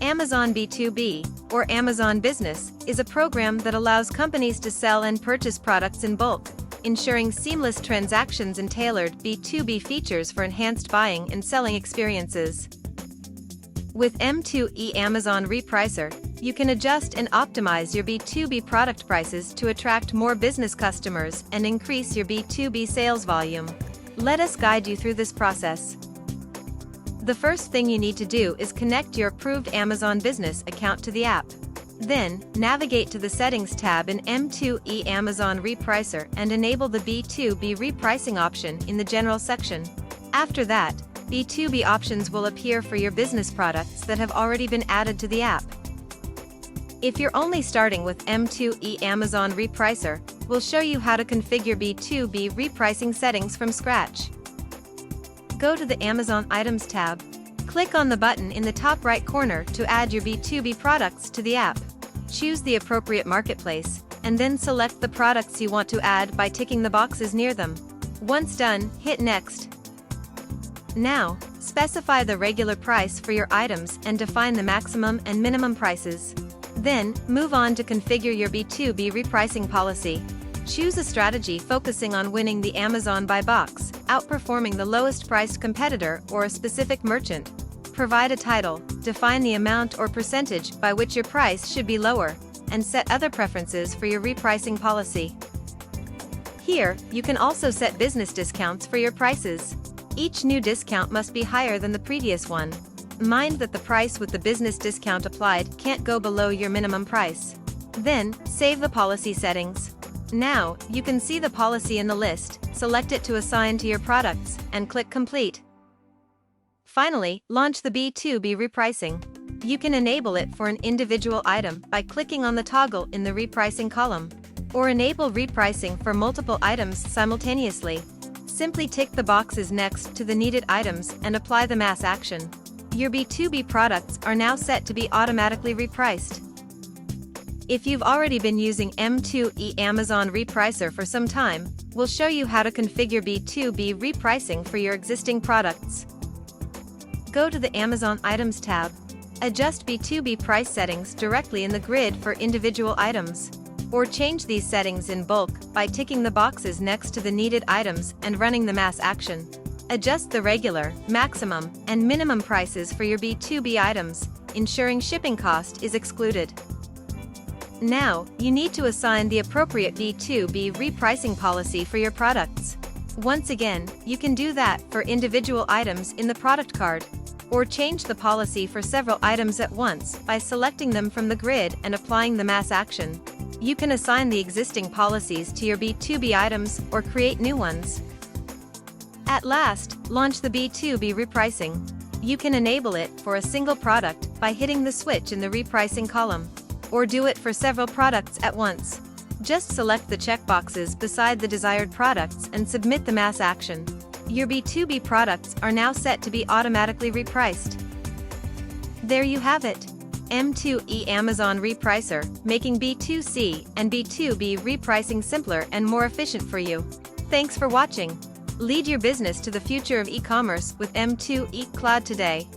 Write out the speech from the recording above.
Amazon B2B, or Amazon Business, is a program that allows companies to sell and purchase products in bulk, ensuring seamless transactions and tailored B2B features for enhanced buying and selling experiences. With M2E Amazon Repricer, you can adjust and optimize your B2B product prices to attract more business customers and increase your B2B sales volume. Let us guide you through this process. The first thing you need to do is connect your approved Amazon Business account to the app. Then, navigate to the Settings tab in M2E Amazon Repricer and enable the B2B repricing option in the General section. After that, B2B options will appear for your business products that have already been added to the app. If you're only starting with M2E Amazon Repricer, we'll show you how to configure B2B repricing settings from scratch. Go to the Amazon Items tab. Click on the button in the top right corner to add your B2B products to the app. Choose the appropriate marketplace, and then select the products you want to add by ticking the boxes near them. Once done, hit Next. Now, specify the regular price for your items and define the maximum and minimum prices. Then, move on to configure your B2B repricing policy. Choose a strategy focusing on winning the Amazon Buy Box, outperforming the lowest priced competitor or a specific merchant. Provide a title, define the amount or percentage by which your price should be lower, and set other preferences for your repricing policy. Here, you can also set business discounts for your prices. Each new discount must be higher than the previous one. Mind that the price with the business discount applied can't go below your minimum price. Then, save the policy settings. Now, you can see the policy in the list, select it to assign to your products, and click Complete. Finally, launch the B2B repricing. You can enable it for an individual item by clicking on the toggle in the repricing column, or enable repricing for multiple items simultaneously. Simply tick the boxes next to the needed items and apply the mass action. Your B2B products are now set to be automatically repriced. If you've already been using M2E Amazon Repricer for some time, we'll show you how to configure B2B repricing for your existing products. Go to the Amazon Items tab. Adjust B2B price settings directly in the grid for individual items. Or change these settings in bulk by ticking the boxes next to the needed items and running the mass action. Adjust the regular, maximum, and minimum prices for your B2B items, ensuring shipping cost is excluded. Now, you need to assign the appropriate B2B repricing policy for your products. Once again, you can do that for individual items in the product card, or change the policy for several items at once by selecting them from the grid and applying the mass action. You can assign the existing policies to your B2B items or create new ones. At last, launch the B2B repricing. You can enable it for a single product by hitting the switch in the repricing column, or do it for several products at once. Just select the checkboxes beside the desired products and submit the mass action. Your B2B products are now set to be automatically repriced. There you have it. M2E Amazon Repricer, making B2C and B2B repricing simpler and more efficient for you. Thanks for watching. Lead your business to the future of e-commerce with M2E Cloud today.